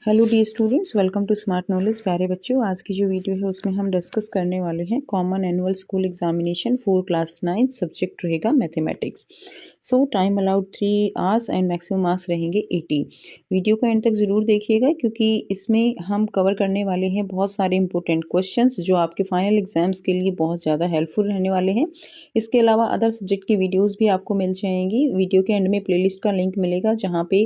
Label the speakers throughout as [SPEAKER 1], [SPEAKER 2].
[SPEAKER 1] Hello dear students, welcome to smart knowledge. प्यारे बच्चों, आज की जो वीडियो है उसमें हम डिस्कस करने वाले हैं common annual school examination for class 9, subject रहेगा mathematics. So time allowed 3 hours and maximum marks रहेंगे 80। वीडियो को एंड तक ज़रूर देखिएगा क्योंकि इसमें हम कवर करने वाले हैं बहुत सारे इंपॉर्टेंट क्वेश्चंस जो आपके फाइनल एग्जाम्स के लिए बहुत ज़्यादा हेल्पफुल रहने वाले हैं। इसके अलावा अदर सब्जेक्ट की वीडियोज़ भी आपको मिल जाएंगी। वीडियो के एंड में प्लेलिस्ट का लिंक मिलेगा जहाँ पे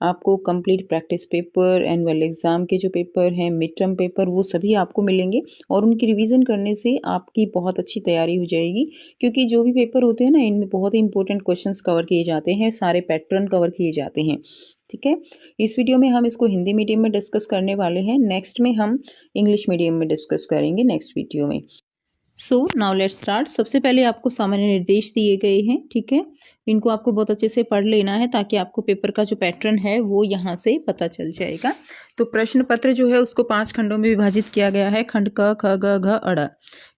[SPEAKER 1] आपको complete practice paper, annual exam के जो पेपर हैं, मिड टर्म पेपर, वो सभी आपको मिलेंगे और उनकी रिवीजन करने से आपकी बहुत अच्छी तैयारी हो जाएगी। क्योंकि जो भी पेपर होते हैं ना, इनमें बहुत ही इंपॉर्टेंट क्वेश्चंस कवर किए जाते हैं, सारे पैटर्न कवर किए जाते हैं। ठीक है, इस वीडियो में हम इसको हिंदी मीडियम में डिस्कस करने वाले हैं। नेक्स्ट में हम इंग्लिश मीडियम में डिस्कस करेंगे नेक्स्ट वीडियो में। So now let's start. सबसे पहले आपको सामान्य निर्देश दिए गए हैं, ठीक है। इनको आपको बहुत अच्छे से पढ़ लेना है ताकि आपको पेपर का जो पैटर्न है वो यहाँ से पता चल जाएगा। तो प्रश्न पत्र जो है उसको 5 खंडों में विभाजित किया गया है। खंड क, ख, ग, घ, अड़।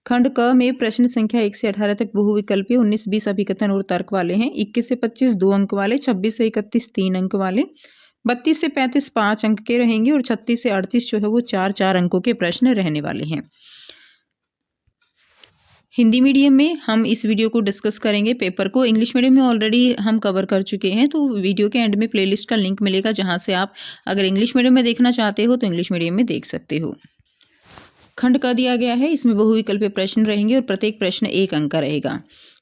[SPEAKER 1] खंड क में प्रश्न संख्या 1 से 18 तक बहुविकल्पीय, 19, 20 अभिकथन और तर्क वाले हैं। 21 से 25 2 अंक वाले, 26 से 31 3 अंक वाले, 32 से 35 5 अंक के रहेंगे और 36 से 38 जो है वो 4 अंकों के प्रश्न रहने वाले हैं। हिंदी मीडियम में हम इस वीडियो को डिस्कस करेंगे पेपर को। इंग्लिश मीडियम में ऑलरेडी हम कवर कर चुके हैं, तो वीडियो के एंड में प्लेलिस्ट का लिंक मिलेगा जहां से आप अगर इंग्लिश मीडियम में देखना चाहते हो तो इंग्लिश मीडियम में देख सकते हो। खंड का दिया गया है, इसमें बहुविकल्पीय प्रश्न रहेंगे और प्रत्येक प्रश्न 1 अंक का रहेगा।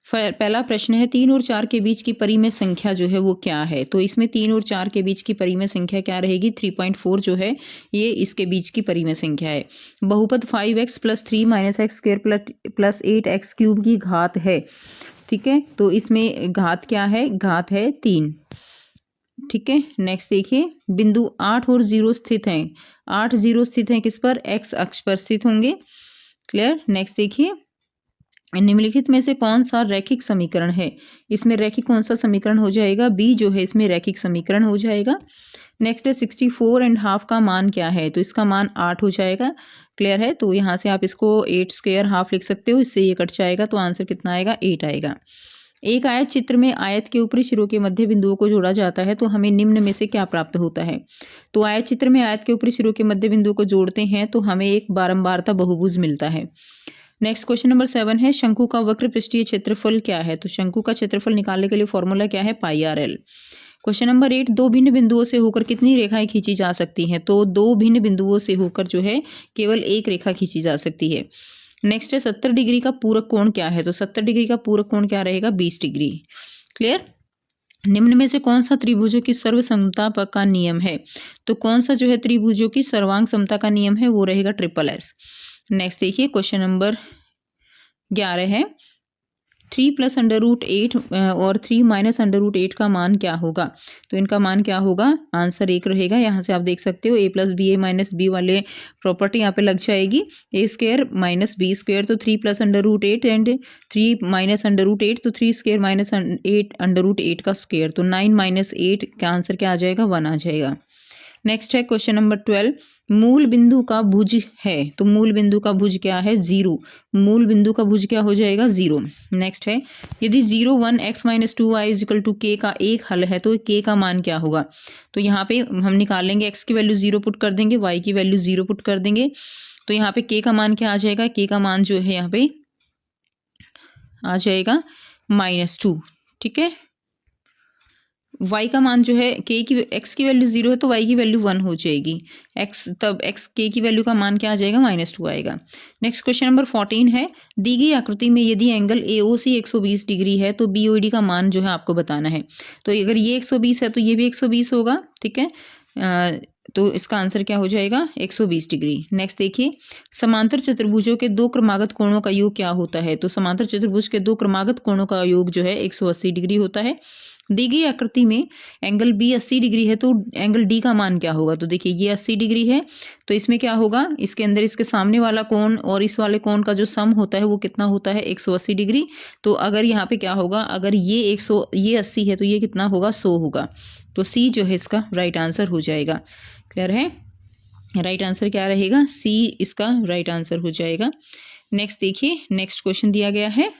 [SPEAKER 1] पहला प्रश्न है 3 और 4 के बीच की परिमेय संख्या जो है वो क्या है। तो इसमें 3 और 4 के बीच की परिमेय संख्या क्या रहेगी? 3.4 जो है ये इसके बीच की परिमेय संख्या है। बहुपद 5x + 3 - x² + 8x³ की घात है, ठीक है। तो इसमें घात क्या है? घात है 3, ठीक है। नेक्स्ट देखिए, बिंदु 8 और 0 स्थित हैं। 8 0 स्थित हैं किस पर? x अक्ष पर स्थित होंगे। क्लियर। नेक्स्ट देखिए, निम्नलिखित में से कौन सा रैखिक समीकरण है? इसमें रैखिक कौन सा समीकरण हो जाएगा? बी जो है इसमें रैखिक समीकरण हो जाएगा। नेक्स्ट है 64½ का मान क्या है? तो इसका मान 8 हो जाएगा। क्लियर है। तो यहाँ से आप इसको 8² लिख सकते हो, इससे ये कट जाएगा तो आंसर कितना आएगा? 8 आएगा। एक आयत चित्र में आयत के ऊपरी सिरों के मध्य बिंदुओं को जोड़ा जाता है तो हमें निम्न में से क्या प्राप्त होता है? तो आयत चित्र में आयत के ऊपरी सिरों के मध्य बिंदुओं को जोड़ते हैं तो हमें एक बारंबारता बहुभुज मिलता है। नेक्स्ट क्वेश्चन नंबर 7 है, शंकु का वक्र पृष्ठीय क्षेत्रफल क्या है? तो शंकु का क्षेत्रफल निकालने के लिए फॉर्मूला क्या है? πr_l। क्वेश्चन नंबर 8, 2 भिन्न बिंदुओं से होकर कितनी रेखाएं खींची जा सकती हैं? तो 2 भिन्न बिंदुओं से होकर जो है केवल एक रेखा खींची जा सकती है। नेक्स्ट है 70 डिग्री का पूरक कोण क्या है? तो 70 डिग्री का पूरक कोण क्या रहेगा? 20 डिग्री। क्लियर। निम्न में से कौन सा त्रिभुजों की सर्वसमता का नियम है? तो कौन सा जो है त्रिभुजों की सर्वांग समता का नियम है? वो रहेगा SSS। नेक्स्ट देखिए, क्वेश्चन नंबर 11 है, 3 + √8 और 3 - √8 का मान क्या होगा? तो इनका मान क्या होगा? आंसर 1 रहेगा। यहाँ से आप देख सकते हो a + ba - b वाले प्रॉपर्टी यहाँ पे लग जाएगी। a² - b², तो 3 + √8 एंड 3 - √8, तो 3² - 8 √8 का स्क्वायर, तो 9 - 8 का आंसर क्या आ जाएगा? 1 आ जाएगा। नेक्स्ट है क्वेश्चन नंबर 12, मूल बिंदु का भुज है। तो मूल बिंदु का भुज क्या है? 0। मूल बिंदु का भुज क्या हो जाएगा? 0। नेक्स्ट है, यदि 0 1 x - 2y = k का एक हल है तो k का मान क्या होगा? तो यहाँ पे हम निकालेंगे, x की वैल्यू 0 पुट कर देंगे, y की वैल्यू 0 पुट कर देंगे, तो यहाँ पे k का मान क्या आ जाएगा? k का मान जो है यहाँ पे आ जाएगा -2, ठीक है। y का मान जो है x की वैल्यू 0 है तो y की वैल्यू 1 हो जाएगी। तब k की वैल्यू का मान क्या आ जाएगा? -2 आएगा। नेक्स्ट क्वेश्चन नंबर 14 है, दी गई आकृति में यदि एंगल AOC 120 डिग्री है तो BOD का मान जो है आपको बताना है। तो अगर ये 120 है तो ये भी 120 होगा, ठीक है। तो इसका आंसर क्या हो जाएगा? 120 डिग्री। नेक्स्ट देखिए, समांतर चतुर्भुजों के 2 क्रमागत कोणों का योग क्या होता है? तो समांतर चतुर्भुज के 2 क्रमागत कोणों का योग जो है 180 डिग्री होता है। दी गई आकृति में एंगल B 80 डिग्री है तो एंगल D का मान क्या होगा? तो देखिए ये 80 डिग्री है तो इसमें क्या होगा? इसके अंदर इसके सामने वाला कोण और इस वाले कोण का जो सम होता है वो कितना होता है? 180 डिग्री। तो अगर यहाँ पे क्या होगा? अगर ये 80 है तो ये कितना होगा? 100 होगा। तो C जो है इसका राइट आंसर हो जाएगा। क्लियर है। राइट आंसर क्या रहेगा? C इसका राइट आंसर हो जाएगा। नेक्स्ट देखिए, नेक्स्ट क्वेश्चन दिया गया है,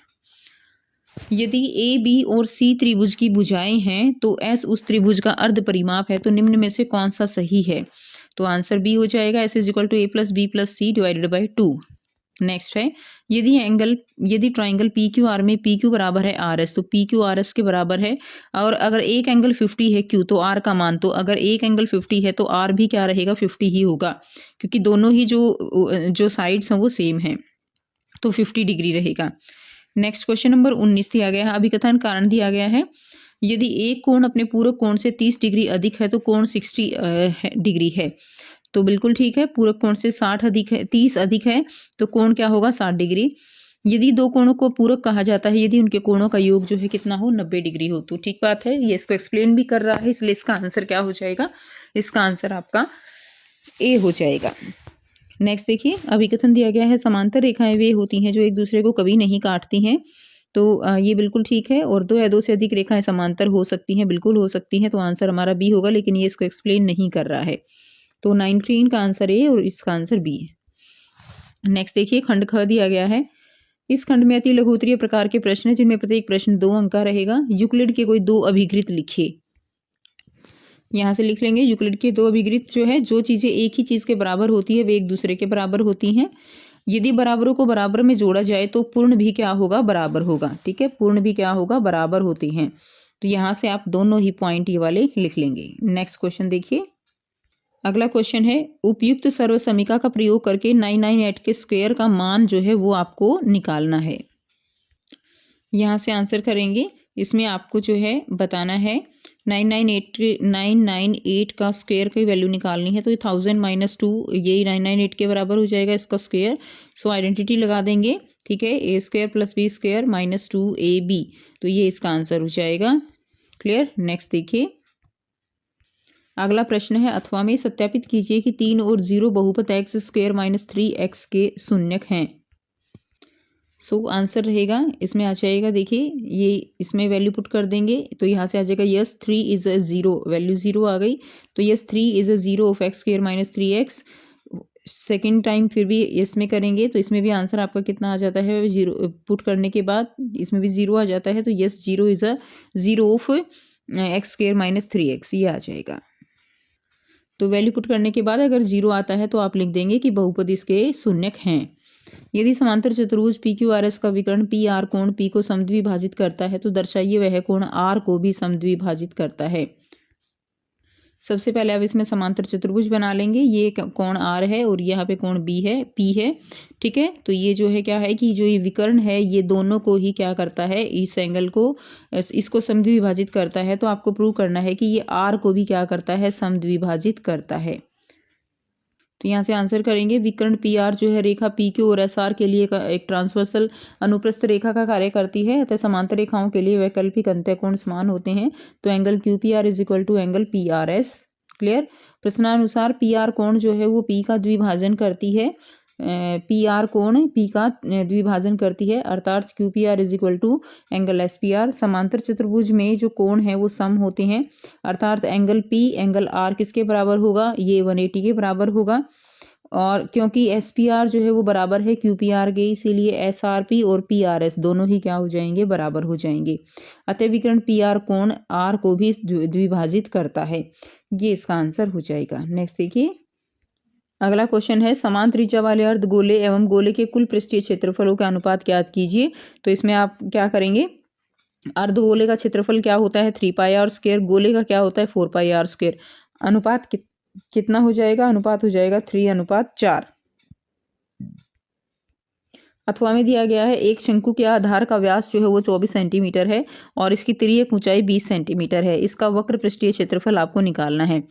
[SPEAKER 1] यदि ए बी और सी त्रिभुज की भुजाएं हैं तो एस उस त्रिभुज का अर्ध परिमाप है, तो निम्न में से कौन सा सही है? तो आंसर बी हो जाएगा, S is equal to A plus B plus C divided by 2। Next है, यदि ट्राइंगल पी क्यू आर में पी क्यू बराबर है आर एस, तो पी क्यू आर एस के बराबर है। और अगर एक एंगल 50 है क्यू, तो आर का मान, तो अगर एक एंगल 50 है तो आर भी क्या रहेगा, 50 ही होगा, क्योंकि दोनों ही जो साइड्स हैं वो सेम है, तो 50 डिग्री रहेगा। नेक्स्ट क्वेश्चन नंबर 19 दिया गया है, अभिकथन कारण दिया गया है। यदि एक कोण अपने पूरक कोण से 30 डिग्री अधिक है तो कोण 60 डिग्री है। तो बिल्कुल ठीक है, पूरक कोण से 60 अधिक है, 30 अधिक है, तो कोण क्या होगा, 60 डिग्री। यदि दो कोणों को पूरक कहा जाता है यदि उनके कोणों का योग जो है कितना हो, 90 डिग्री हो। तो ठीक बात है, ये इसको एक्सप्लेन भी कर रहा है, इसलिए इसका आंसर क्या हो जाएगा, इसका आंसर आपका ए हो जाएगा। नेक्स्ट देखिए, अभिकथन दिया गया है, समांतर रेखाएं वे होती हैं जो एक दूसरे को कभी नहीं काटती हैं। तो ये बिल्कुल ठीक है। और दो या दो से अधिक रेखाएं समांतर हो सकती हैं, बिल्कुल हो सकती हैं, तो आंसर हमारा बी होगा, लेकिन ये इसको एक्सप्लेन नहीं कर रहा है। तो 19 का आंसर ए और इसका आंसर बी है। नेक्स्ट देखिए, खंड ख दिया गया है। इस खंड में अति लघुत्तरीय प्रकार के प्रश्न है जिनमें प्रत्येक प्रश्न 2 अंक का रहेगा। यूक्लिड के कोई 2 अभिकृत लिखिए। यहाँ से लिख लेंगे, यूक्लिड के 2 अभिकृत जो है, जो चीजें एक ही चीज के बराबर होती है वे एक दूसरे के बराबर होती हैं। यदि बराबरों को बराबर में जोड़ा जाए तो पूर्ण भी क्या होगा, बराबर होगा। ठीक है, पूर्ण भी क्या होगा, बराबर होती हैं। तो यहाँ से आप दोनों ही पॉइंट ये वाले लिख लेंगे। नेक्स्ट क्वेश्चन देखिए, अगला क्वेश्चन है, उपयुक्त सर्वसमीका का प्रयोग करके 998 के स्क्वायर का मान जो है वो आपको निकालना है। यहाँ से आंसर करेंगे, इसमें आपको जो है बताना है 998 का स्क्वायर की वैल्यू निकालनी है। तो ये 1000 - 2 ये 998 के बराबर हो जाएगा इसका स्क्वायर। सो आइडेंटिटी लगा देंगे, ठीक है, A square plus B square minus 2ab, तो ये इसका आंसर हो जाएगा। क्लियर। नेक्स्ट देखिए, अगला प्रश्न है, अथवा में सत्यापित कीजिए कि 3 और 0 बहुपद एक्स स्क्वायर माइनस 3x के शून्यक हैं। सो आंसर रहेगा, इसमें आ जाएगा, देखिए ये इसमें वैल्यू पुट कर देंगे तो यहाँ से आ जाएगा यस 3 इज अ 0, वैल्यू 0 आ गई, तो yes 3 is a 0 of x square minus 3x। Second time फिर भी इसमें करेंगे तो इसमें भी आंसर आपका कितना आ जाता है, 0 पुट करने के बाद इसमें भी 0 आ जाता है, तो yes 0 is a 0 of x square minus 3x, ये आ जाएगा। तो वैल्यू पुट करने के बाद अगर 0 आता है तो आप लिख देंगे कि बहुपद इसके शून्यक हैं। यदि समांतर चतुर्भुज पी क्यू आर एस का विकर्ण पी आर कोण पी को समद्विभाजित करता है तो दर्शाइए वह कोण आर को भी समद्विभाजित करता है। सबसे पहले अब इसमें समांतर चतुर्भुज बना लेंगे। ये कोण आर है और यहाँ पे कोण बी है, पी है, ठीक है। तो ये जो है क्या है कि जो ये विकर्ण है ये दोनों को ही क्या करता है, इस एंगल को, इसको समद्विभाजित करता है। तो आपको प्रूव करना है कि ये आर को भी क्या करता है, समद्विभाजित करता है। तो यहाँ से आंसर करेंगे, विकर्ण पी आर जो है रेखा पी क्यू और एस आर के लिए एक ट्रांसवर्सल अनुप्रस्थ रेखा का कार्य करती है, अतः समांतर रेखाओं के लिए वैकल्पिक अंत्यकोण समान होते हैं। तो angle Q P R is equal to angle P R S. Clear. प्रश्नानुसार पी आर कोण जो है वो पी का द्विभाजन करती है, पी आर कोण पी का द्विभाजन करती है, अर्थात Q P R is equal to angle S P R. समांतर चतुर्भुज में जो कोण है वो सम होते हैं, अर्थात एंगल पी एंगल आर किसके बराबर होगा, ये 180 के बराबर होगा। और क्योंकि एस पी आर जो है वो बराबर है क्यू पी आर के, इसीलिए एस आर पी और पी आर एस दोनों ही क्या हो जाएंगे, बराबर हो जाएंगे। अतः विकर्ण पी आर कोण आर को भी द्विभाजित करता है, ये इसका आंसर हो जाएगा। नेक्स्ट देखिए, अगला क्वेश्चन है, समान त्रिज्या वाले अर्धगोले एवं गोले के कुल पृष्ठीय क्षेत्रफलों का अनुपात ज्ञात कीजिए। तो इसमें आप क्या करेंगे, अर्धगोले का क्षेत्रफल क्या होता है, 3πr स्क्वायर, गोले का क्या होता है, 4πr स्क्वायर। अनुपात कितना हो जाएगा, अनुपात हो जाएगा 3:4। अथवा में दिया गया है, एक शंकु के आधार का व्यास जो है वो 24 सेंटीमीटर है और इसकी तिर्यक ऊंचाई 20 सेंटीमीटर है। इसका वक्र पृष्ठीय क्षेत्रफल आपको निकालना है।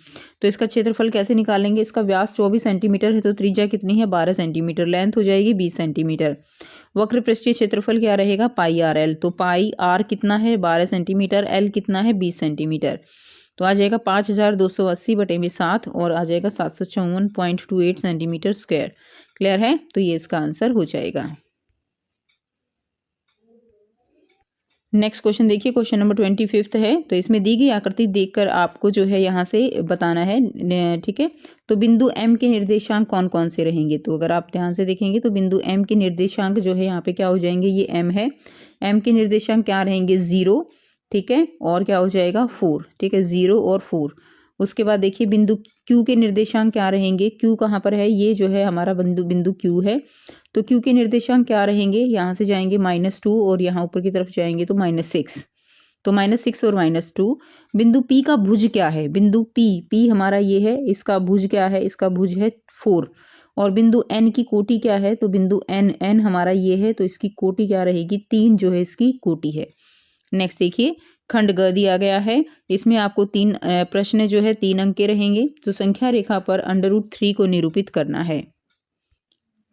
[SPEAKER 1] तो इसका क्षेत्रफल कैसे निकालेंगे, इसका व्यास 24 सेंटीमीटर है तो त्रिज्या कितनी है, 12 सेंटीमीटर, लेंथ हो जाएगी 20 सेंटीमीटर। वक्र पृष्ठीय क्षेत्रफल क्या रहेगा, पाई आर एल। तो पाई आर कितना है, 12 सेंटीमीटर, एल कितना है, 20 सेंटीमीटर। तो आ जाएगा 5280/7 और आ जाएगा 754.28 सेंटीमीटर स्क्वायर। क्लियर है, तो ये इसका आंसर हो जाएगा। नेक्स्ट क्वेश्चन देखिए, क्वेश्चन नंबर 25 है। तो इसमें दी गई आकृति देखकर आपको जो है यहाँ से बताना है, ठीक है। तो बिंदु M के निर्देशांक कौन कौन से रहेंगे? तो अगर आप ध्यान से देखेंगे तो बिंदु M के निर्देशांक जो है यहाँ पे क्या हो जाएंगे, ये M है, M के निर्देशांक क्या रहेंगे, 0, ठीक है, और क्या हो जाएगा 4, ठीक है, 0 और 4। उसके बाद देखिए बिंदु Q के निर्देशांक क्या रहेंगे, Q कहाँ पर है, ये जो है हमारा बिंदु Q है। तो Q के निर्देशांक क्या रहेंगे, यहाँ से जाएंगे -2 और यहाँ ऊपर की तरफ जाएंगे तो -6, तो -6 और -2। बिंदु P का भुज क्या है, बिंदु P हमारा ये है, इसका भुज क्या है, इसका भुज है 4। और बिंदु N की कोटि क्या है, तो बिंदु N हमारा ये है, तो इसकी कोटि क्या रहेगी, 3 जो है इसकी कोटि है। नेक्स्ट देखिए, खंड ग दिया गया है, इसमें आपको 3 प्रश्न जो है 3 अंक के रहेंगे। तो संख्या रेखा पर √3 को निरूपित करना है।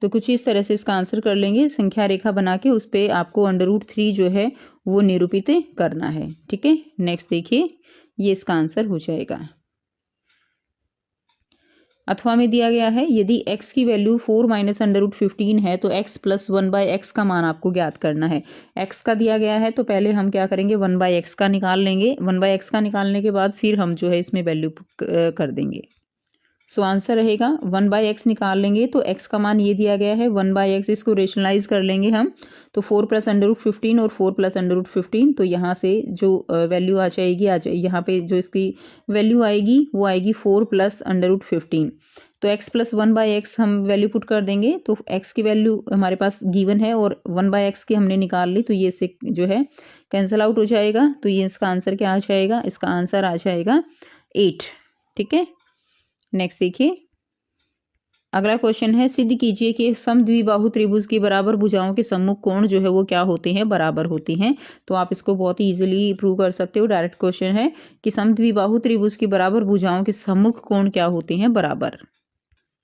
[SPEAKER 1] तो कुछ इस तरह से इसका आंसर कर लेंगे, संख्या रेखा बना के उस पर आपको √3 जो है वो निरूपित करना है, ठीक है। नेक्स्ट देखिए, ये इसका आंसर हो जाएगा। अथवा में दिया गया है, यदि x की वैल्यू 4 - √15 है तो x + 1/x का मान आपको ज्ञात करना है। x का दिया गया है तो पहले हम क्या करेंगे, 1/x का निकाल लेंगे। 1/x का निकालने के बाद फिर हम जो है इसमें वैल्यू कर देंगे। सो आंसर रहेगा 1/x निकाल लेंगे तो x का मान ये दिया गया है 1/x, इसको रेशनलाइज कर लेंगे हम तो 4 + √15 और 4 + √15, तो यहाँ से जो वैल्यू आ जाएगी, यहाँ पे जो इसकी वैल्यू आएगी वो आएगी 4 + √15। तो x + 1/x हम वैल्यू पुट कर देंगे तो x की वैल्यू हमारे पास गिवन है और 1/x की हमने निकाल ली, तो ये से जो है कैंसिल आउट हो जाएगा। तो ये इसका आंसर क्या आ जाएगा, इसका आंसर आ जाएगा 8, ठीक है। नेक्स्ट देखिए, अगला क्वेश्चन है, सिद्ध कीजिए कि समद्विबाहु त्रिभुज की बराबर भुजाओं के सम्मुख कोण जो है वो क्या होते हैं, बराबर होते हैं। तो आप इसको बहुत ही इजीली प्रूव कर सकते हो। डायरेक्ट क्वेश्चन है कि समद्विबाहु त्रिभुज की बराबर भुजाओं के सम्मुख कोण क्या होते हैं, बराबर।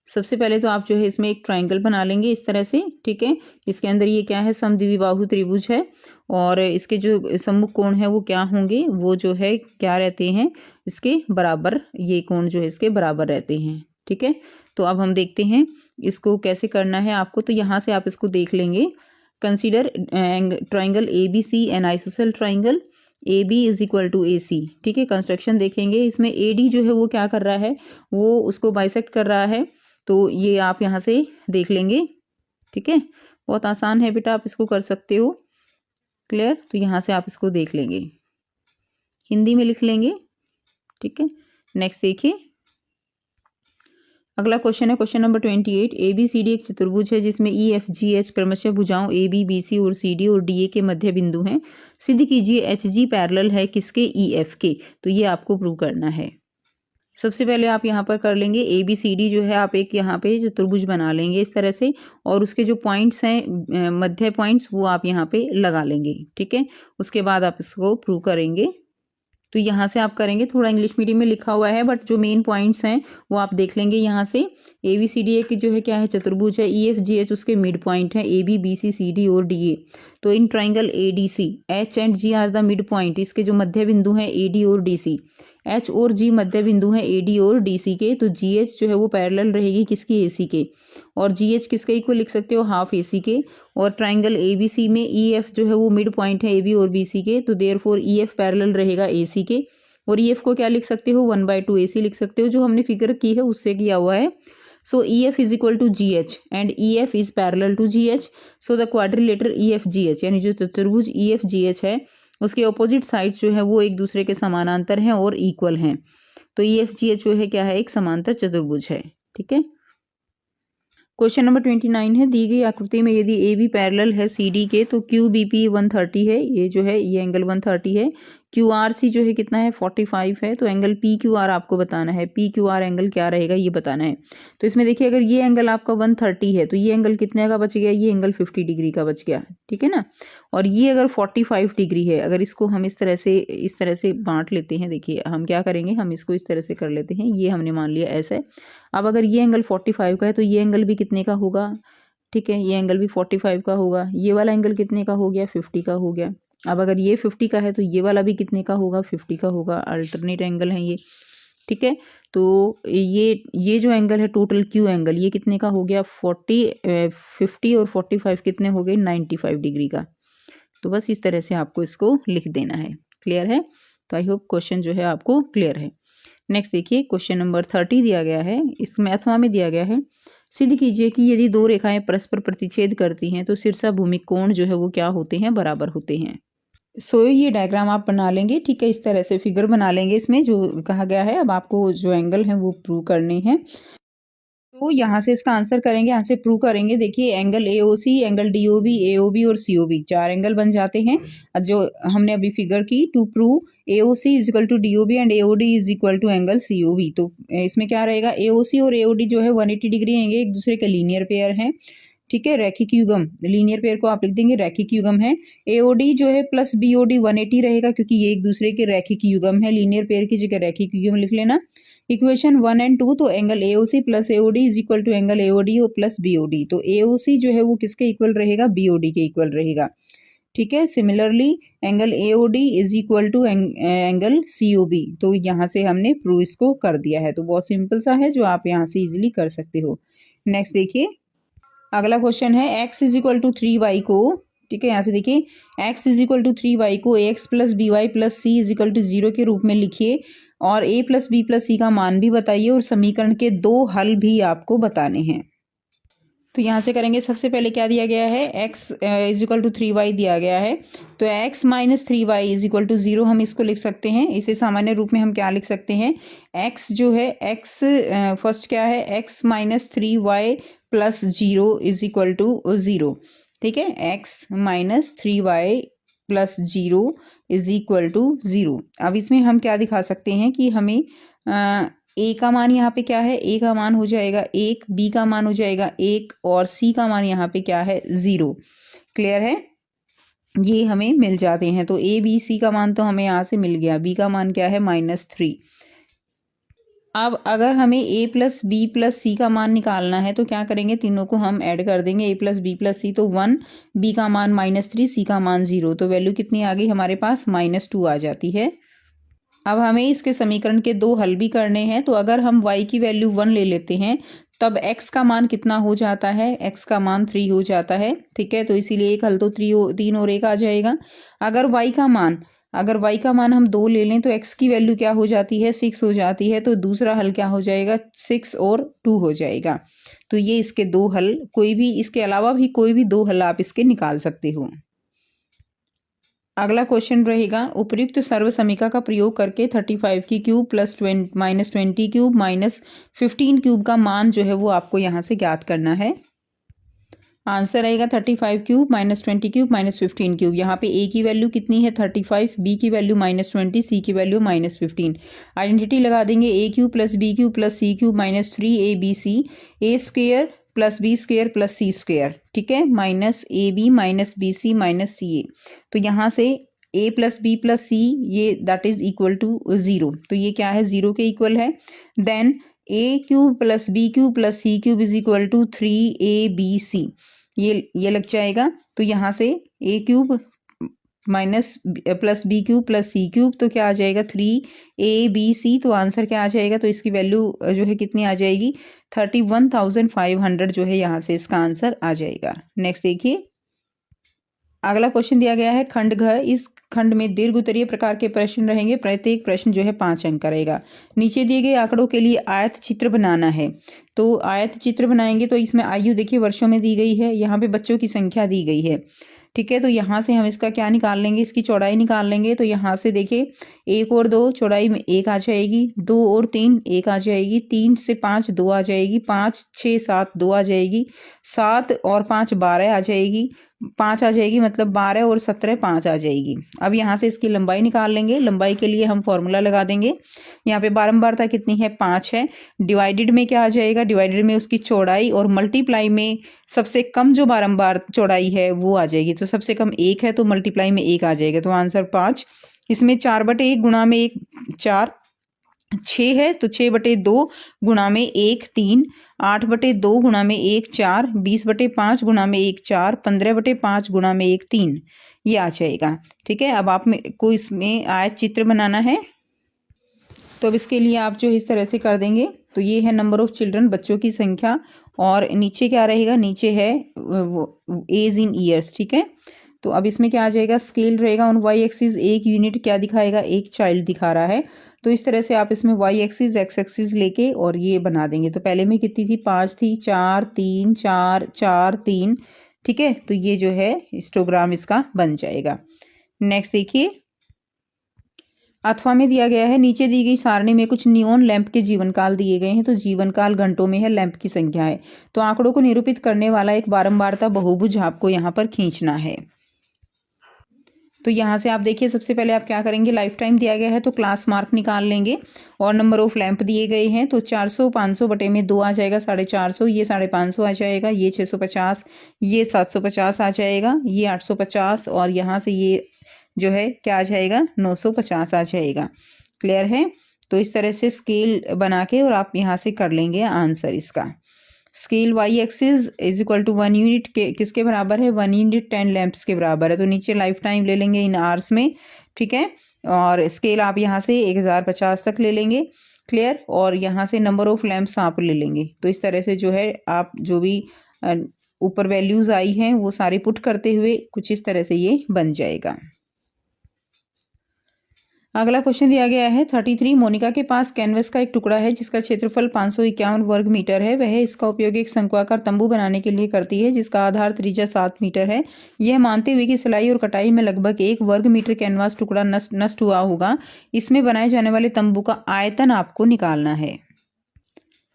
[SPEAKER 1] सबसे पहले तो आप जो है इसमें एक ट्रायंगल बना लेंगे इस तरह से, ठीक है। इसके अंदर ये क्या है, समद्विबाहु त्रिभुज है और इसके जो सम्मुख कोण है वो क्या होंगे, वो जो है क्या रहते हैं, इसके बराबर, ये कोण जो है इसके बराबर रहते हैं, ठीक है। तो अब हम देखते हैं इसको कैसे करना है आपको। तो यहाँ से आप इसको देख लेंगे, consider triangle ABC an isosceles triangle AB = AC, ठीक है। कंस्ट्रक्शन देखेंगे, इसमें AD जो है वो क्या कर रहा है, वो उसको बाइसेक्ट कर रहा है। तो ये आप यहाँ से देख लेंगे, ठीक है। बहुत आसान है बेटा, आप इसको कर सकते हो, क्लियर। तो यहाँ से आप इसको देख लेंगे, हिंदी में लिख लेंगे, ठीक है। नेक्स्ट देखिए, अगला क्वेश्चन है क्वेश्चन नंबर 28। ABCD एक चतुर्भुज है जिसमें EFGH क्रमशः भुजाओं AB, BC और CD और DA के मध्य बिंदु हैं। सिद्ध कीजिए HG पैरेलल है किसके, EF के। तो ये आपको प्रूव करना है। सबसे पहले आप यहाँ पर कर लेंगे ABCD जो है, आप एक यहाँ पे चतुर्भुज बना लेंगे इस तरह से और उसके जो पॉइंट्स हैं, मध्य पॉइंट्स, वो आप यहाँ पे लगा लेंगे, ठीक है। उसके बाद आप इसको प्रूव करेंगे। तो यहाँ से आप करेंगे, थोड़ा इंग्लिश मीडियम में लिखा हुआ है बट जो मेन पॉइंट्स हैं वो आप देख लेंगे यहाँ से। ABCD एक जो है क्या है, चतुर्भुज है, EFGH उसके मिड पॉइंट है, AB, BC, CD और DA। तो in triangle ADC H and G are the mid point, इसके जो मध्य बिंदु हैं AD और DC, H और G मध्य बिंदु हैं AD और DC के। तो GH जो है वो पैरेलल रहेगी किसकी, AC के, और GH किसके इक्वल लिख सकते हो, हाफ AC के। और ट्राइंगल ABC में EF जो है वो मिड पॉइंट है AB और BC के, तो देयरफॉर EF पैरेलल रहेगा AC के। और EF को क्या लिख सकते हो, 1/2 AC लिख सकते हो, जो हमने फिगर की है उससे किया हुआ है। So EF = GH and EF is parallel to GH। So the quadrilateral EFGH, यानी जो चतुर्भुज EFGH है उसके ऑपोजिट साइड जो है वो एक दूसरे के समानांतर हैं और इक्वल हैं। तो EFGH जो है क्या है, एक समांतर चतुर्भुज है, ठीक है। क्वेश्चन नंबर 29 है, दी गई आकृति में यदि AB पैरेलल है CD के तो QBP 130 है, ये जो है ये एंगल 130 है। QRC जो है कितना है, 45 है। तो एंगल PQR आपको बताना है, PQR एंगल क्या रहेगा ये बताना है। तो इसमें देखिए, अगर ये एंगल आपका 130 है तो ये एंगल कितने का बच गया, ये एंगल 50 डिग्री का बच गया, ठीक है ना। और ये अगर 45 डिग्री है, अगर इसको हम इस तरह से बांट लेते हैं, देखिए हम क्या करेंगे, हम इसको इस तरह से कर लेते हैं, ये हमने मान लिया ऐसे। अब अगर ये एंगल 45 का है तो ये एंगल भी कितने का होगा, ठीक है, ये एंगल भी 45 का होगा। ये वाला एंगल कितने का हो गया, 50 का हो गया। अब अगर ये 50 का है तो ये वाला भी कितने का होगा, 50 का होगा। अल्टरनेट एंगल है ये, ठीक है। तो ये जो एंगल है टोटल Q एंगल, ये कितने का हो गया, 50 और 45 कितने हो गए, 95 डिग्री का। तो बस इस तरह से आपको इसको लिख देना है। क्लियर है? तो आई होप क्वेश्चन जो है आपको क्लियर है। नेक्स्ट देखिए क्वेश्चन नंबर 30 दिया गया है, इसमें अथवा में दिया गया है, सिद्ध कीजिए कि यदि दो रेखाएं परस्पर प्रतिच्छेद करती हैं तो शीर्षा भूमि कोण जो है वो क्या होते हैं, बराबर होते हैं। सो ये डायग्राम आप बना लेंगे, ठीक है, इस तरह से फिगर बना लेंगे इसमें जो कहा गया है। अब आपको जो एंगल है वो प्रूव करने हैं, तो यहाँ से इसका आंसर करेंगे, यहाँ से प्रूव करेंगे। देखिए angle AOC, angle DOB, AOB और COB 4 एंगल बन जाते हैं। जो हमने अभी फिगर की, to prove AOC is equal to DOB and AOD is equal to angle COB। तो इसमें क्या रहेगा, AOC और AOD जो है 180 डिग्री होंगे, एक दूसरे के लीनियर पेयर हैं, ठीक है, रैखिक युग्म। लीनियर पेयर को आप लिख देंगे रैखिक युग्म है। AOD जो है प्लस BOD 180 रहेगा, क्योंकि ये एक दूसरे के रैखिक युग्म है। लीनियर पेयर की जगह रैखिक युग्म लिख लेना। इक्वेशन 1 एंड 2, तो angle AOC plus AOD is equal to angle AOD plus BOD। तो AOC जो है वो किसके इक्वल रहेगा, BOD के इक्वल रहेगा, ठीक है। Similarly angle AOD is equal to angle COB। तो यहाँ से हमने प्रूव इसको कर दिया है। तो बहुत सिंपल सा है जो आप यहाँ से इजीली कर सकते हो। नेक्स्ट देखिए अगला क्वेश्चन है, x is equal to 3y को, ठीक है, यहाँ से देखिए x is equal to 3y को ax plus BY plus C is equal to 0 के रूप में लिखिए और a plus B plus C का मान भी बताइए और समीकरण के 2 हल भी आपको बताने हैं। तो यहाँ से करेंगे, सबसे पहले क्या दिया गया है, x is equal to 3y दिया गया है, तो x minus 3y is equal to 0 हम इसको लिख सकते हैं। इसे सामान्य रूप में हम क्या लिख सकते हैं, x जो है x फर्स्ट क्या है, x minus 3y plus 0 is equal to 0, ठीक है, x minus 3y plus 0 is equal to 0। अब इसमें हम क्या दिखा सकते हैं कि हमें a का मान यहाँ पे क्या है, a का मान हो जाएगा 1, b का मान हो जाएगा 1 और c का मान यहाँ पे क्या है 0। क्लियर है, ये हमें मिल जाते हैं। तो a b c का मान तो हमें यहाँ से मिल गया, b का मान क्या है -3। अब अगर हमें a प्लस बी प्लस सी का मान निकालना है तो क्या करेंगे, तीनों को हम ऐड कर देंगे, a प्लस बी प्लस सी, तो 1, b का मान -3, c का मान 0, तो वैल्यू कितनी आ गई हमारे पास, -2 आ जाती है। अब हमें इसके समीकरण के 2 हल भी करने हैं। तो अगर हम y की वैल्यू 1 ले लेते हैं तब x का मान कितना हो जाता है, x का मान 3 हो जाता है, ठीक है, तो इसीलिए एक हल तो 3 और 1 आ जाएगा। अगर y का मान हम 2 ले लें तो x की वैल्यू क्या हो जाती है, 6 हो जाती है, तो दूसरा हल क्या हो जाएगा, 6 और 2 हो जाएगा। तो ये इसके 2 हल, कोई भी इसके अलावा भी कोई भी 2 हल आप इसके निकाल सकते हो। अगला क्वेश्चन रहेगा, उपर्युक्त सर्व समीका का प्रयोग करके 35 की cube plus -20 cube minus 15 cube का मान जो है वो आपको यहाँ से ज्ञात करना है। आंसर रहेगा 35 क्यूब -20 क्यूब -15 क्यूब। यहाँ पे a की वैल्यू कितनी है 35, b की वैल्यू -20, c की वैल्यू -15। आइडेंटिटी लगा देंगे, a cube plus b cube plus c cube -3abc, a square plus B square plus C square, ठीक है, minus AB minus BC minus CA। तो यहाँ से a plus B plus C, ये that is equal to 0, तो ये क्या है 0 के इक्वल है। Then a cube plus B cube plus C cube is equal to 3abc, ये लग जाएगा। तो यहाँ से a cube minus plus B cube plus C cube, तो क्या आ जाएगा 3abc। तो आंसर क्या आ जाएगा, तो इसकी वैल्यू जो है कितनी आ जाएगी 31,500 जो है यहाँ से इसका आंसर आ जाएगा। नेक्स्ट देखिए अगला क्वेश्चन दिया गया है, खंड घ, इस खंड में दीर्घ उत्तरीय प्रकार के प्रश्न रहेंगे, प्रत्येक प्रश्न जो है 5 अंक का रहेगा। नीचे दिए गए आंकड़ों के लिए आयत चित्र बनाना है। तो आयत चित्र बनाएंगे तो इसमें आयु देखिए वर्षों में दी गई है, यहाँ पे बच्चों की संख्या दी गई है, ठीक है। तो यहाँ से हम इसका क्या निकाल लेंगे, इसकी चौड़ाई निकाल लेंगे। तो यहाँ से देखिए 1 और 2 चौड़ाई में 1 आ जाएगी, 2 और 3 1 आ जाएगी, 3 से 5 2 आ जाएगी, 5 6 7 2 आ जाएगी, 7 और 5 12 आ जाएगी, 5 आ जाएगी, मतलब 12 और 17 5 आ जाएगी। अब यहाँ से इसकी लंबाई निकाल लेंगे। लंबाई के लिए हम फॉर्मूला लगा देंगे। यहाँ पे बारंबारता कितनी है 5 है, डिवाइडेड में क्या आ जाएगा, डिवाइडेड में उसकी चौड़ाई और मल्टीप्लाई में सबसे कम जो बारंबार चौड़ाई है वो आ जाएगी। तो सबसे कम 1 है तो मल्टीप्लाई में 1 आ जाएगा, तो आंसर 5। इसमें 4/1 गुणा में 1 4, 6 है तो 6/2 गुणा में 1 3, 8/2 गुणा में 1 4, 20/5 गुणा में 1 4, 15/5 गुणा में 1 3, ये आ जाएगा, ठीक है। अब आप को इसमें आयत चित्र बनाना है, तो अब इसके लिए आप जो इस तरह से कर देंगे। तो ये है नंबर ऑफ चिल्ड्रन, बच्चों की संख्या, और नीचे क्या रहेगा, नीचे है एज इन ईयर्स, ठीक है। तो अब इसमें क्या आ जाएगा, स्केल रहेगा ऑन वाई एक्सिस, एक यूनिट क्या दिखाएगा, एक चाइल्ड दिखा रहा है। तो इस तरह से आप इसमें वाई एक्सिस एक्स एक्सिस लेके और ये बना देंगे। तो पहले में कितनी थी, 5 थी, 4 3 4 4 3, ठीक है। तो ये जो है हिस्टोग्राम इसका बन जाएगा। नेक्स्ट देखिए, अथवा में दिया गया है, नीचे दी गई सारणी में कुछ नियोन लैंप के जीवन काल दिए गए हैं। तो जीवन काल घंटों में है, लैंप की संख्या है। तो आंकड़ों को निरूपित करने वाला एक बारंबारता बहुभुज आपको यहाँ पर खींचना है। तो यहाँ से आप देखिए, सबसे पहले आप क्या करेंगे, लाइफ टाइम दिया गया है तो क्लास मार्क निकाल लेंगे और नंबर ऑफ लैंप दिए गए हैं। तो 400 500 बटे में 2 आ जाएगा, 450, ये 550 आ जाएगा, ये 650, ये 750 आ जाएगा, ये 850 और यहाँ से ये जो है क्या आ जाएगा, 950 आ जाएगा। क्लियर है। तो इस तरह से स्केल बना के और आप यहाँ से कर लेंगे आंसर इसका। Scale Y axis is equal to 1 unit के किसके बराबर है, 1 यूनिट 10 लैंप्स के बराबर है। तो नीचे लाइफ टाइम ले लेंगे इन आवर्स में, ठीक है। और स्केल आप यहाँ से 1050 तक ले लेंगे। क्लियर। और यहाँ से नंबर ऑफ लैंप्स आप ले लेंगे। तो इस तरह से जो है आप जो भी ऊपर वैल्यूज आई हैं वो सारे पुट करते हुए कुछ इस तरह से ये बन जाएगा। अगला क्वेश्चन दिया गया है 33, मोनिका के पास कैनवस का एक टुकड़ा है जिसका क्षेत्रफल 551 वर्ग मीटर है। वह इसका उपयोग एक शंक्वाकार तंबू बनाने के लिए करती है जिसका आधार त्रिज्या 7 मीटर है। यह मानते हुए कि सिलाई और कटाई में लगभग 1 वर्ग मीटर कैनवास टुकड़ा नष्ट हुआ होगा, इसमें बनाए जाने वाले तंबू का आयतन आपको निकालना है।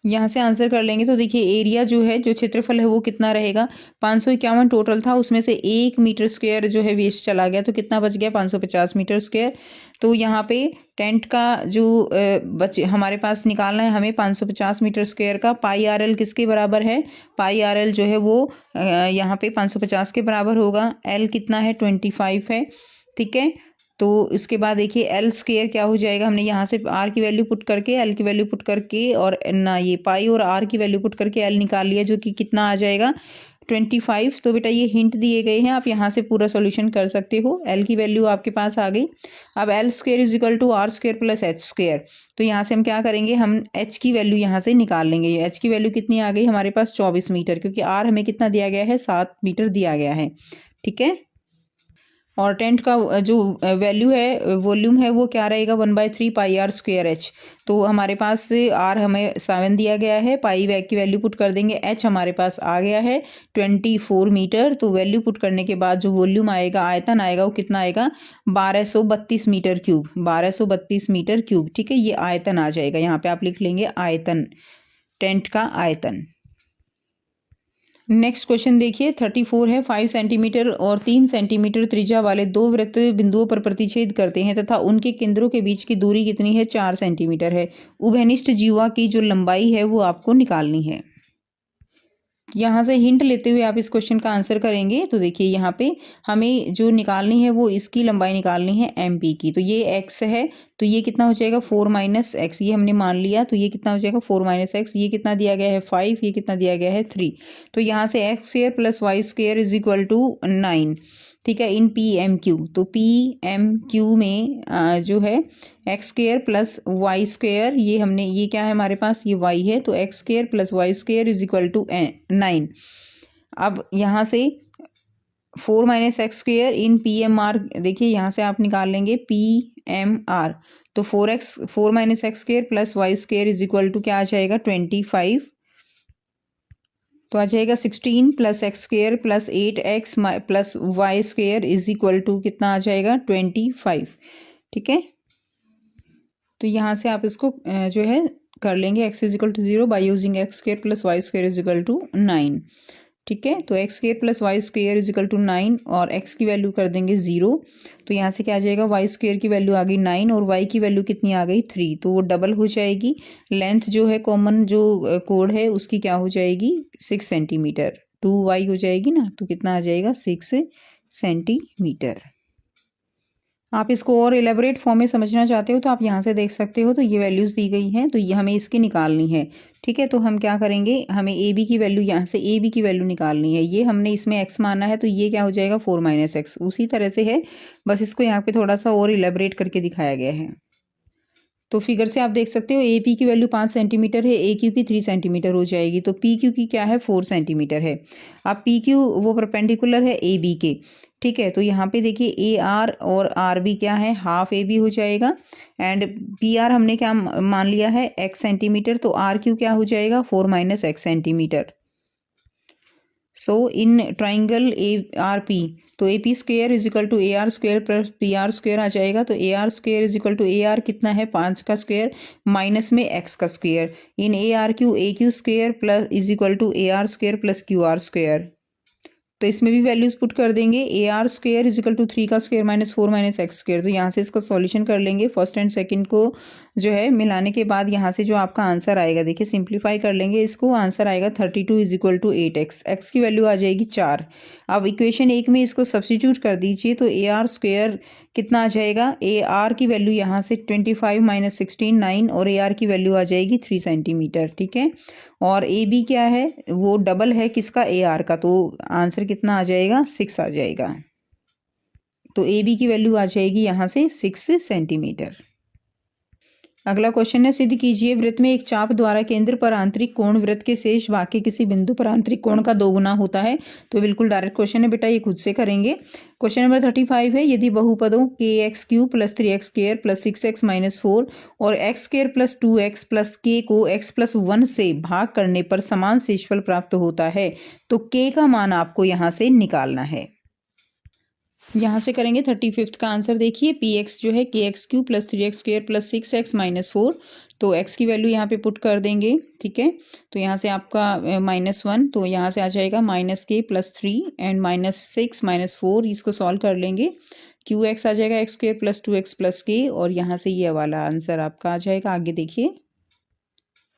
[SPEAKER 1] यहाँ से आंसर कर लेंगे। तो देखिए, एरिया जो है, जो क्षेत्रफल है वो कितना रहेगा, 551 टोटल था, उसमें से 1 मीटर स्क्वायर जो है वेस्ट चला गया, तो कितना बच गया, 550 मीटर स्क्वायर। तो यहाँ पे टेंट का जो हमारे पास निकालना है हमें 550 मीटर स्क्वायर का। पाई आर एल किसके बराबर है, पाई आर एल जो है वो यहाँ पे 550 के बराबर होगा। एल कितना है, 25 है, ठीक है। तो इसके बाद देखिए एल स्क्वायर क्या हो जाएगा, हमने यहाँ से आर की वैल्यू पुट करके, एल की वैल्यू पुट करके और ना ये पाई और आर की वैल्यू पुट करके एल निकाल लिया, जो कि कितना आ जाएगा, 25। तो बेटा ये हिंट दिए गए हैं, आप यहाँ से पूरा सॉल्यूशन कर सकते हो। एल की वैल्यू आपके पास आ गई। अब L square is equal to R square plus H square. तो यहाँ से हम क्या करेंगे, हम एच की वैल्यू यहाँ से निकाल लेंगे। एच की वैल्यू कितनी आ गई हमारे पास, 24 मीटर, क्योंकि आर हमें कितना दिया गया है, 7 मीटर दिया गया है, ठीक है। और टेंट का जो वैल्यू है, वॉल्यूम है, वो क्या रहेगा, 1/3 पाई आर स्क्वायर एच। तो हमारे पास आर हमें 7 दिया गया है, पाई बैग की वैल्यू पुट कर देंगे, एच हमारे पास आ गया है 24 मीटर। तो वैल्यू पुट करने के बाद जो वॉल्यूम आएगा, आयतन आएगा, वो कितना आएगा, 1232 मीटर क्यूब, 1232 मीटर क्यूब, ठीक है। ये आयतन आ जाएगा, यहाँ पे आप लिख लेंगे आयतन, टेंट का आयतन। नेक्स्ट क्वेश्चन देखिए 34 है, 5 सेंटीमीटर और 3 सेंटीमीटर त्रिज्या वाले 2 वृत्त बिंदुओं पर प्रतिच्छेद करते हैं तथा उनके केंद्रों के बीच की दूरी कितनी है, 4 सेंटीमीटर है। उभयनिष्ठ जीवा की जो लंबाई है वो आपको निकालनी है। यहाँ से हिंट लेते हुए आप इस क्वेश्चन का आंसर करेंगे। तो देखिए यहाँ पे हमें जो निकालनी है वो इसकी लंबाई निकालनी है एमपी की। तो ये एक्स है, तो ये कितना हो जाएगा, 4 माइनस एक्स, ये हमने मान लिया। तो ये कितना हो जाएगा, 4 माइनस एक्स, ये कितना दिया गया है, 5, ये कितना दिया गया है, 3। तो यहाँ से X square plus Y square is equal to 9, ठीक है, इन पी एम क्यू। तो पी एम क्यू में जो है X square plus Y square, ये हमने, ये क्या है हमारे पास, ये वाई है। तो x square plus Y square is equal to 9। अब यहाँ से 4 minus x square in P M R, देखिए यहाँ से आप निकाल लेंगे पी एम आर। तो 4 minus x square plus Y square is equal to क्या आ जाएगा, 25। तो आ जाएगा 16 plus x square plus 8x plus Y square is equal to कितना आ जाएगा, 25, ठीक है। तो यहाँ से आप इसको जो है कर लेंगे, x is equal to 0 by using x square plus Y square is equal to 9, ठीक है। तो x square plus Y square is equal to 9 और x की वैल्यू कर देंगे 0। तो यहाँ से क्या आ जाएगा, वाई स्क्वायर की वैल्यू आ गई 9 और y की वैल्यू कितनी आ गई, 3। तो वो डबल हो जाएगी। लेंथ जो है कॉमन जो कोड है उसकी क्या हो जाएगी, 6 सेंटीमीटर, 2y हो जाएगी ना। तो कितना आ जाएगा, 6 सेंटीमीटर। आप इसको और एलेबोरेट फॉर्म में समझना चाहते हो तो आप यहाँ से देख सकते हो। तो ये वैल्यूज़ दी गई हैं, तो ये हमें इसकी निकालनी है, ठीक है। तो हम क्या करेंगे, हमें ए बी की वैल्यू, यहाँ से ए बी की वैल्यू निकालनी है। ये हमने इसमें एक्स माना है, तो ये क्या हो जाएगा, 4 माइनस एक्स। उसी तरह से है, बस इसको यहाँ पे थोड़ा सा और एलेबोरेट करके दिखाया गया है। तो फिगर से आप देख सकते हो ए पी की वैल्यू 5 सेंटीमीटर है, ए क्यू की 3 सेंटीमीटर हो जाएगी, तो पी क्यू की क्या है 4 सेंटीमीटर है। अब पी क्यू वो परपेंडिकुलर है ए बी के, ठीक है। तो यहाँ पे देखिए ए आर और आर बी क्या है, हाफ ए बी हो जाएगा। एंड पी आर हमने क्या मान लिया है, एक्स सेंटीमीटर, तो आर क्यू क्या हो जाएगा 4 minus X centimetre. So in triangle A R P, तो A P square is equal to A R square plus P R square आ जाएगा। तो A R square is equal to A R कितना है 5 का स्क्वेयर माइनस में X का square, in A Q square plus is equal to A R square plus Q R square. तो इसमें भी वैल्यूज पुट कर देंगे, A R square is equal to 3 का square minus 4 minus x square. तो यहाँ से इसका सॉल्यूशन कर लेंगे, फर्स्ट एंड सेकंड को जो है मिलाने के बाद यहाँ से जो आपका आंसर आएगा, देखिए सिंप्लीफाई कर लेंगे इसको, आंसर आएगा 32 is equal to 8x, x की वैल्यू आ जाएगी 4। अब इक्वेशन 1 में इसको सब्स्टिट्यूट कर दीजिए, तो ए आर स्क्वेयर कितना आ जाएगा, ए आर की वैल्यू यहाँ से 25 माइनस 16 9 और ए आर की वैल्यू आ जाएगी 3 सेंटीमीटर, ठीक है। और ए बी क्या है, वो डबल है किसका, ए आर का, तो आंसर कितना आ जाएगा 6 आ जाएगा। तो ए बी की वैल्यू आ जाएगी यहाँ से 6 सेंटीमीटर। अगला क्वेश्चन है, सिद्ध कीजिए वृत्त में एक चाप द्वारा केंद्र पर आंतरिक कोण वृत्त के शेष भाग के किसी बिंदु पर आंतरिक कोण का 2 गुना होता है। तो बिल्कुल डायरेक्ट क्वेश्चन है बेटा, ये खुद से करेंगे। क्वेश्चन नंबर 35 है, यदि बहुपदों के x cube plus 3x square plus 6x minus 4 और x square plus 2x plus के को x प्लस 1 से भाग करने पर समान शेषफल प्राप्त होता है, तो k का मान आपको यहाँ से निकालना है। यहाँ से करेंगे 35 का आंसर, देखिए पी एक्स जो है के x Q plus 3x square plus 6x minus 4, तो x की वैल्यू यहाँ पे पुट कर देंगे, ठीक है। तो यहाँ से आपका -1, तो यहाँ से आ जाएगा माइनस के प्लस 3 एंड माइनस 6 माइनस 4, इसको सॉल्व कर लेंगे, क्यू एक्स आ जाएगा x square plus 2x plus के, और यहाँ से ये वाला आंसर आपका आ जाएगा। आगे देखिए,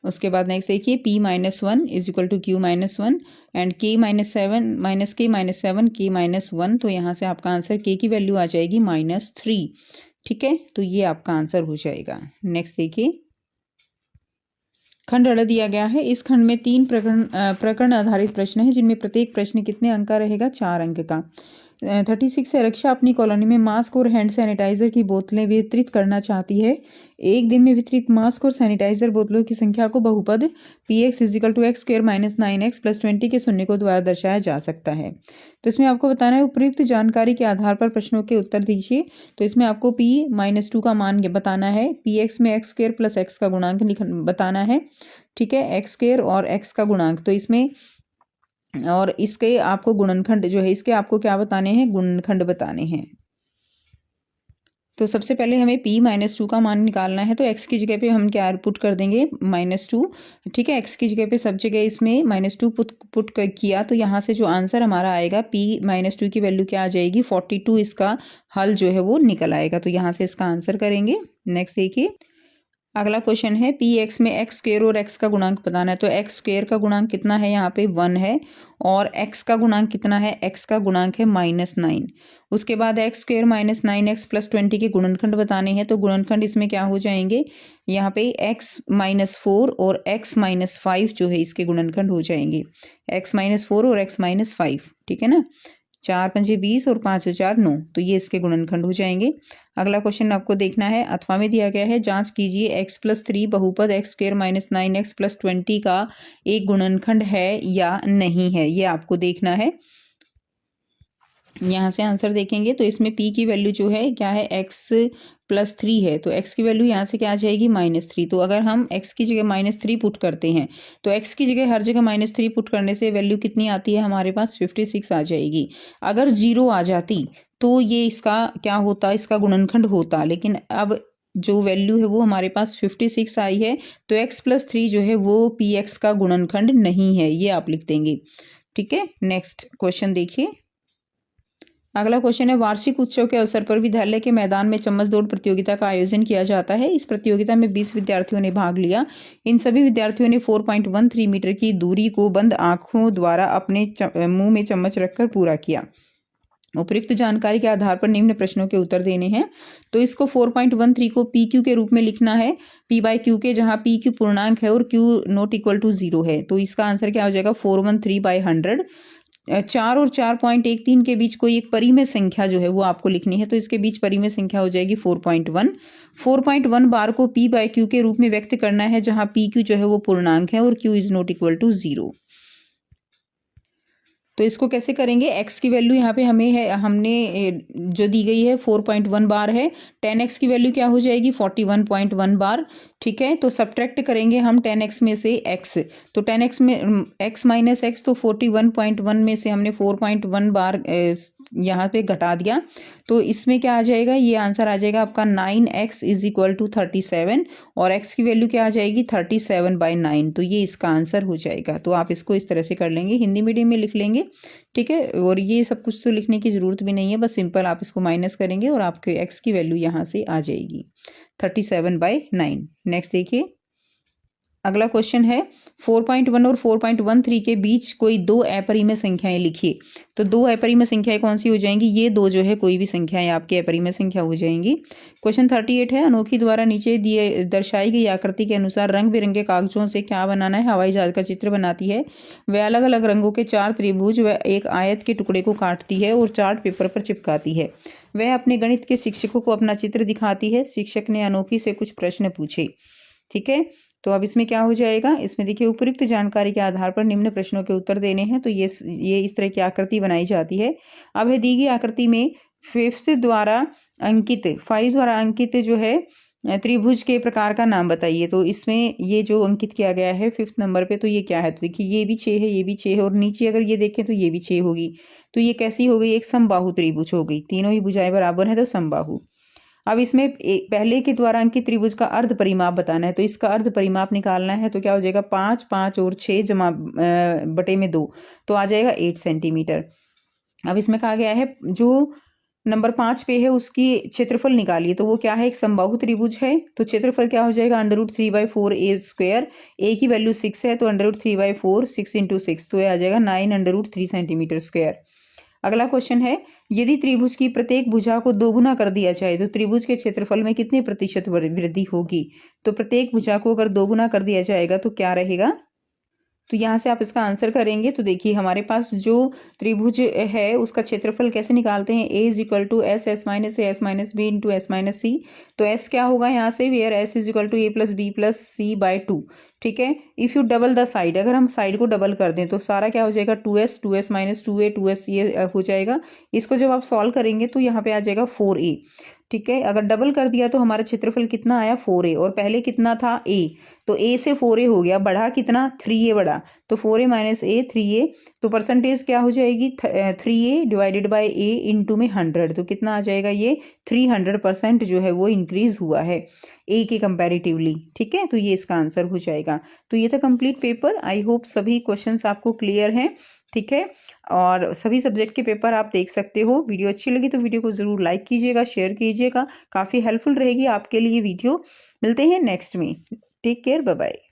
[SPEAKER 1] उसके बाद नेक्स्ट देखिए p-1 is equal to q-1 and k-7 minus k-7 k-1, तो यहाँ से आपका आंसर k की वैल्यू आ जाएगी -3, ठीक है। तो ये आपका आंसर हो जाएगा। नेक्स्ट देखिए, खंड दिया गया है, इस खंड में 3 प्रकरण आधारित प्रश्न है, जिनमें प्रत्येक प्रश्न कितने अंक का रहेगा, 4 अंक का। 36 है, रक्षा अपनी कॉलोनी में मास्क और हैंड सैनिटाइजर की बोतलें वितरित करना चाहती है। एक दिन में वितरित मास्क और सैनिटाइजर बोतलों की संख्या को बहुपद P x is equal to x square minus 9x plus 20 के शून्य को द्वारा दर्शाया जा सकता है। तो इसमें आपको बताना है, उपयुक्त जानकारी के आधार पर प्रश्नों के उत्तर दीजिए। तो इसमें आपको p-2 का मान बताना है, पी एक्स में एक्स स्क्वेयर प्लस एक्स का गुणांक बताना है, ठीक है, एक्स स्क्वेयर और एक्स का गुणांक। तो इसमें और इसके आपको गुणनखंड जो है, इसके आपको क्या बताने हैं, गुणनखंड बताने हैं। तो सबसे पहले हमें p-2 का मान निकालना है, तो x की जगह पे हम क्या पुट कर देंगे -2, ठीक है। x की जगह पे सब जगह इसमें -2 पुट किया, तो यहाँ से जो आंसर हमारा आएगा p-2 की वैल्यू क्या आ जाएगी 42, इसका हल जो है वो निकल आएगा। तो यहाँ से इसका आंसर करेंगे। नेक्स्ट देखिए, अगला क्वेश्चन है, पी एक्स में एक्स स्क्वेयर और एक्स का गुणांक बताना है। तो एक्स स्क्वेयर का गुणांक कितना है, यहाँ पे 1 है, और एक्स का गुणांक कितना है, एक्स का गुणांक है -9। उसके बाद x square minus 9x plus 20 के गुणनखंड बताने हैं। तो गुणनखंड इसमें क्या हो जाएंगे, यहाँ पे x-4 और x-5 जो है इसके गुणनखंड हो जाएंगे, x-4 और x-5, ठीक है ना। 4 पंजे 20 और 5 4 9, तो ये इसके गुणनखंड हो जाएंगे। अगला क्वेश्चन आपको देखना है, अथवा में दिया गया है, जांच कीजिए x प्लस 3 बहुपद x square minus 9x plus 20 का एक गुणनखंड है या नहीं है, ये आपको देखना है। यहाँ से आंसर देखेंगे, तो इसमें p की वैल्यू जो है क्या है, x प्लस 3 है, तो x की वैल्यू यहाँ से क्या आ जाएगी -3। तो अगर हम x की जगह -3 पुट करते हैं, तो x की जगह हर जगह -3 पुट करने से वैल्यू कितनी आती है हमारे पास, 56 आ जाएगी। अगर 0 आ जाती तो ये इसका क्या होता, इसका गुणनखंड होता, लेकिन अब जो वैल्यू है वो हमारे पास 56 आई है, तो x प्लस 3 जो है वो px का गुणनखंड नहीं है, ये आप लिख देंगे, ठीक है। नेक्स्ट क्वेश्चन देखिए, अगला क्वेश्चन है, वार्षिक उत्सव के अवसर पर विद्यालय के मैदान में चम्मच दौड़ प्रतियोगिता का आयोजन किया जाता है। इस प्रतियोगिता में 20 विद्यार्थियों ने भाग लिया। इन सभी विद्यार्थियों ने 4.13 मीटर की दूरी को बंद आंखों द्वारा अपने मुंह में चम्मच रखकर पूरा किया। उपयुक्त जानकारी के आधार पर निम्न प्रश्नों के उत्तर देने हैं। तो इसको 4.13 को पी क्यू के रूप में लिखना है, p बाई क्यू के, जहाँ p क्यू पूर्णांक है और q नॉट इक्वल टू 0 है। तो इसका आंसर क्या हो जाएगा, 413/100, 4 और 4.13 के बीच कोई एक परिमेय संख्या जो है वो आपको लिखनी है, तो इसके बीच परिमेय संख्या हो जाएगी 4.1। 4.1 बार को p बाय q के रूप में व्यक्त करना है, जहां p q जो है वो पूर्णांक है और q is not equal to 0। तो इसको कैसे करेंगे, x की वैल्यू यहाँ पे हमें है, हमने जो दी गई है 4.1 बार है, 10x की वैल्यू क्या हो जाएगी 41.1 बार। ठीक है, तो सब्ट्रैक्ट करेंगे हम 10x में से x, तो 10x में x माइनस एक्स, तो 41.1 में से हमने 4.1 बार यहाँ पे घटा दिया, तो इसमें क्या आ जाएगा, ये आंसर आ जाएगा आपका 9x इज इक्वल टू 37, और x की वैल्यू क्या आ जाएगी 37/9, तो ये इसका आंसर हो जाएगा। तो आप इसको इस तरह से कर लेंगे, हिंदी मीडियम में लिख लेंगे। ठीक है, और ये सब कुछ तो लिखने की ज़रूरत भी नहीं है, बस सिंपल आप इसको माइनस करेंगे और आपके x की वैल्यू यहाँ से आ जाएगी 37/9। नेक्स्ट देखिए, अगला क्वेश्चन है 4.1 और 4.13 के बीच कोई दो अपरिमेय संख्याएं लिखिए। तो दो अपरिमेय संख्याएं कौन सी हो जाएंगी, ये दो जो है कोई भी संख्याएं आपकी अपरिमेय संख्या हो जाएंगी। क्वेश्चन 38 है, अनोखी द्वारा नीचे दिए दर्शाई गई आकृति के अनुसार रंग बिरंगे कागजों से क्या बनाना है, हवाई जहाज का चित्र बनाती है। वह अलग अलग रंगों के 4 त्रिभुज व एक आयत के टुकड़े को काटती है और चार्ट पेपर पर चिपकाती है। वह अपने गणित के शिक्षकों को अपना चित्र दिखाती है। शिक्षक ने अनोखी से कुछ प्रश्न पूछे। ठीक है, तो अब इसमें क्या हो जाएगा, इसमें देखिए उपयुक्त जानकारी के आधार पर निम्न प्रश्नों के उत्तर देने हैं। तो ये इस तरह की आकृति बनाई जाती है। अब है दी गई आकृति में 5 द्वारा अंकित जो है त्रिभुज के प्रकार का नाम बताइए। तो इसमें ये जो अंकित किया गया है 5th नंबर पे, तो ये क्या है, तो देखिए ये भी 6 है, ये भी 6 है, और नीचे अगर ये देखें तो ये भी 6 होगी। तो ये कैसी हो गई, एक समबाहु त्रिभुज हो गई, तीनों ही भुजाएं बराबर है तो समबाहु। अब इसमें पहले के द्वारा अंकित त्रिभुज का अर्ध परिमाप बताना है। तो इसका अर्ध परिमाप निकालना है, तो क्या हो जाएगा 5, 5 और 6 जमा बटे में 2, तो आ जाएगा 8 सेंटीमीटर। अब इसमें कहा गया है जो नंबर 5 पे है उसकी क्षेत्रफल निकालिए। तो वो क्या है, एक समबाहु त्रिभुज है, तो क्षेत्रफल क्या हो जाएगा √3/4a²। a की वैल्यू 6 है, तो √3/4 6 × 6, तो ये आ जाएगा 9√3 सेंटीमीटर स्क्वायर। अगला क्वेश्चन है, यदि त्रिभुज की प्रत्येक भुजा को दोगुना कर दिया जाए तो त्रिभुज के क्षेत्रफल में कितने प्रतिशत वृद्धि होगी। तो प्रत्येक भुजा को अगर दोगुना कर दिया जाएगा तो क्या रहेगा, तो यहाँ से आप इसका आंसर करेंगे। तो देखिए हमारे पास जो त्रिभुज है उसका क्षेत्रफल कैसे निकालते हैं, a is equal to S minus A S minus B into S minus C. तो s क्या होगा यहाँ से, where s is equal to a plus B plus C by 2। ठीक है, if you double the side, अगर हम side को डबल कर दें तो सारा क्या हो जाएगा 2s माइनस 2a 2s ये हो जाएगा। इसको जब आप सॉल्व करेंगे तो यहाँ पे आ जाएगा 4a। ठीक है, अगर डबल कर दिया तो हमारा क्षेत्रफल कितना आया 4a, और पहले कितना था a, तो a से 4a हो गया, बढ़ा कितना 3a बढ़ा, तो 4a माइनस a 3a, तो परसेंटेज क्या हो जाएगी 3a divided by a into में 100, तो कितना आ जाएगा ये 300% जो है वो इंक्रीज हुआ है a के कंपैरेटिवली। ठीक है, तो ये इसका आंसर हो जाएगा। तो ये था कंप्लीट पेपर। आई होप सभी क्वेश्चंस आपको क्लियर हैं। ठीक है, और सभी सब्जेक्ट के पेपर आप देख सकते हो। वीडियो अच्छी लगी तो वीडियो को ज़रूर लाइक कीजिएगा, शेयर कीजिएगा, काफ़ी हेल्पफुल रहेगी आपके लिए वीडियो। मिलते हैं नेक्स्ट में, टेक केयर, बाय बाय।